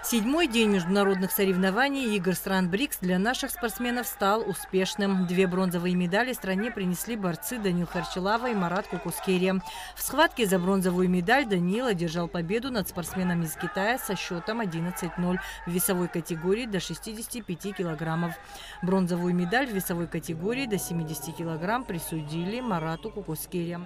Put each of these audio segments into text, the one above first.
Седьмой день международных соревнований игр стран БРИКС для наших спортсменов стал успешным. 2 бронзовые медали стране принесли борцы Данил Харчилава и Марат Кукускерия. В схватке за бронзовую медаль Данил одержал победу над спортсменом из Китая со счетом 11-0 в весовой категории до 65 килограммов. Бронзовую медаль в весовой категории до 70 килограмм присудили Марату Кукускерия.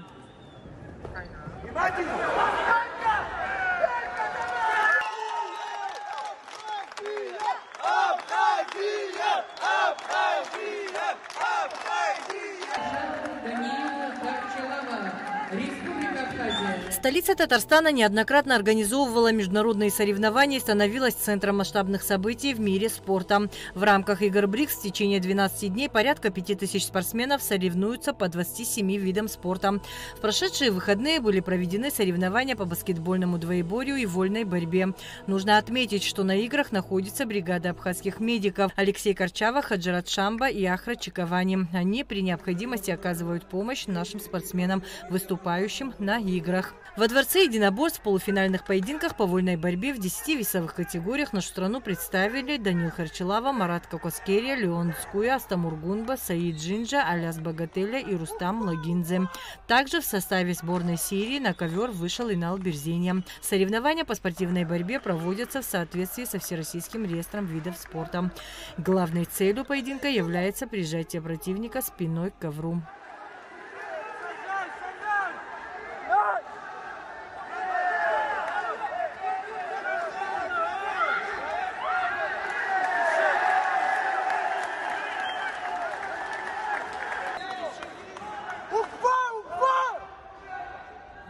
Столица Татарстана неоднократно организовывала международные соревнования и становилась центром масштабных событий в мире спорта. В рамках игр БРИКС в течение 12 дней порядка 5000 спортсменов соревнуются по 27 видам спорта. В прошедшие выходные были проведены соревнования по баскетбольному двоеборью и вольной борьбе. Нужно отметить, что на играх находится бригада абхазских медиков Алексей Корчава, Хаджарат Шамба и Ахра Чиковани. Они при необходимости оказывают помощь нашим спортсменам, выступающим на играх. Во Дворце единоборств в полуфинальных поединках по вольной борьбе в 10 весовых категориях нашу страну представили Данил Харчилава, Марат Кукускерия, Леон Скуя, Астамур Гунба, Саид Джинджа, Аляс Багателя и Рустам Лагинзе. Также в составе сборной Сирии на ковер вышел Инал Берзенья. Соревнования по спортивной борьбе проводятся в соответствии со Всероссийским реестром видов спорта. Главной целью поединка является прижатие противника спиной к ковру.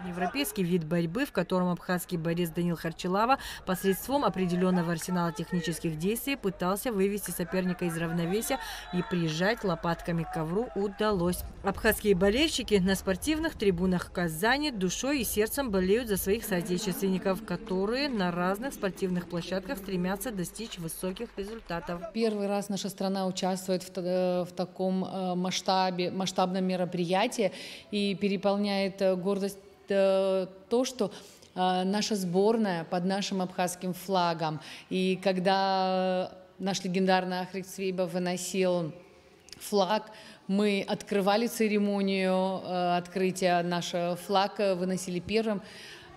Европейский вид борьбы, в котором абхазский борец Данил Харчилава посредством определенного арсенала технических действий пытался вывести соперника из равновесия и прижать лопатками к ковру удалось. Абхазские болельщики на спортивных трибунах Казани душой и сердцем болеют за своих соотечественников, которые на разных спортивных площадках стремятся достичь высоких результатов. Первый раз наша страна участвует в таком масштабном мероприятии и переполняет гордость то, что наша сборная под нашим абхазским флагом. И когда наш легендарный Ахрик Цвейба выносил флаг, мы открывали церемонию открытия, наш флаг выносили первым.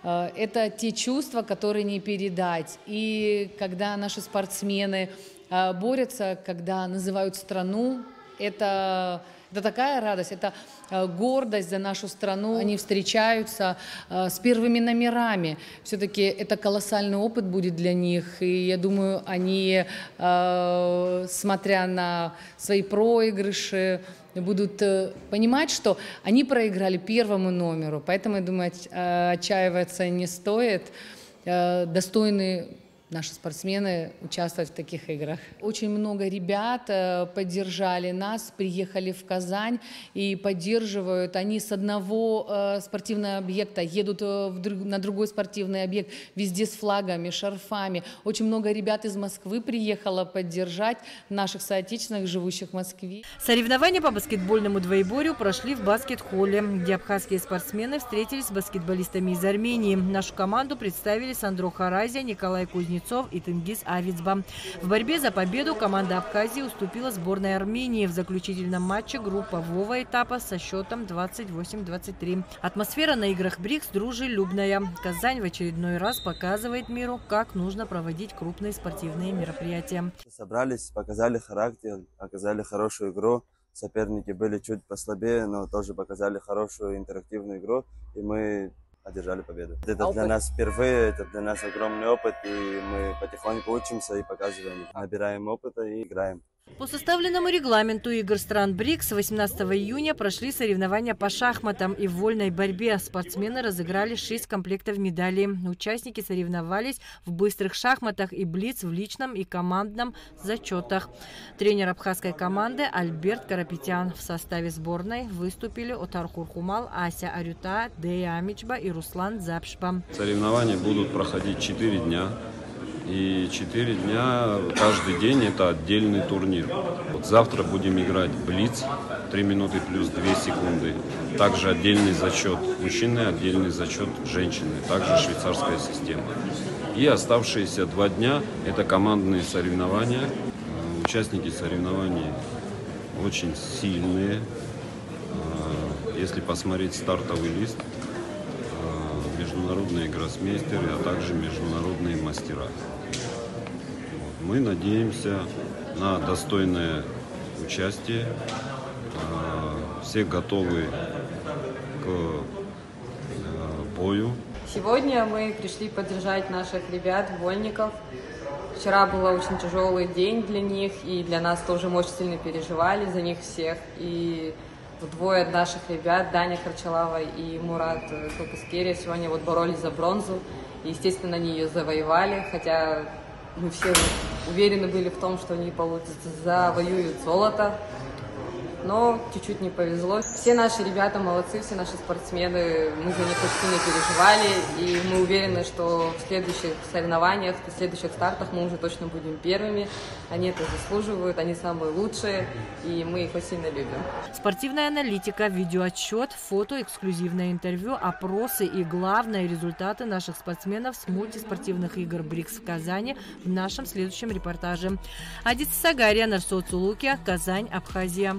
Это те чувства, которые не передать. И когда наши спортсмены борются, когда называют страну, это такая радость, это гордость за нашу страну. Они встречаются с первыми номерами. Все-таки это колоссальный опыт будет для них. И я думаю, они, смотря на свои проигрыши, будут понимать, что они проиграли первому номеру. Поэтому, я думаю, отчаиваться не стоит. Достойны наши спортсмены участвовать в таких играх. Очень много ребят поддержали нас, приехали в Казань и поддерживают. Они с одного спортивного объекта едут на другой спортивный объект, везде с флагами, шарфами. Очень много ребят из Москвы приехало поддержать наших соотечественных, живущих в Москве. Соревнования по баскетбольному двоеборью прошли в баскет-холле, где абхазские спортсмены встретились с баскетболистами из Армении. Нашу команду представили Сандро Харазия, Николай Кузнецов и Тенгиз Авицба. В борьбе за победу команда Абхазии уступила сборной Армении в заключительном матче группового этапа со счетом 28-23. Атмосфера на играх БРИКС дружелюбная. Казань в очередной раз показывает миру, как нужно проводить крупные спортивные мероприятия. Собрались, показали характер, показали хорошую игру. Соперники были чуть послабее, но тоже показали хорошую интерактивную игру, и мы одержали победу. Это для нас впервые, это для нас огромный опыт, и мы потихоньку учимся и показываем, набираем опыта и играем. По составленному регламенту игр стран БРИКС 18 июня прошли соревнования по шахматам и вольной борьбе. Спортсмены разыграли 6 комплектов медалей. Участники соревновались в быстрых шахматах и блиц в личном и командном зачетах. Тренер абхазской команды Альберт Карапетян. В составе сборной выступили Отар Хурхумал, Ася Арюта, Дея Амичба и Руслан Запшба. Соревнования будут проходить 4 дня. И 4 дня, каждый день это отдельный турнир. Вот завтра будем играть блиц, 3 минуты плюс 2 секунды. Также отдельный зачет мужчины, отдельный зачет женщины. Также швейцарская система. И оставшиеся 2 дня – это командные соревнования. Участники соревнований очень сильные. Если посмотреть стартовый лист, международные гроссмейстеры, а также международные мастера. Мы надеемся на достойное участие. Все готовы к бою. Сегодня мы пришли поддержать наших ребят, вольников. Вчера был очень тяжелый день для них, и для нас тоже мы очень сильно переживали за них всех. И двое наших ребят, Даня Харчалава и Мурат Кокаскери, сегодня вот боролись за бронзу. И, естественно, они ее завоевали, хотя мы все уверены были в том, что они завоюют золото. Но чуть-чуть не повезло. Все наши ребята молодцы, все наши спортсмены, мы за них очень сильно переживали, и мы уверены, что в следующих соревнованиях, в следующих стартах мы уже точно будем первыми. Они это заслуживают, они самые лучшие, и мы их очень сильно любим. Спортивная аналитика, видеоотчет, фото, эксклюзивное интервью, опросы и, главное, результаты наших спортсменов с мультиспортивных игр БРИКС в Казани в нашем следующем репортаже. Адис Сагария, Нарсо Цулукия, Казань, Абхазия.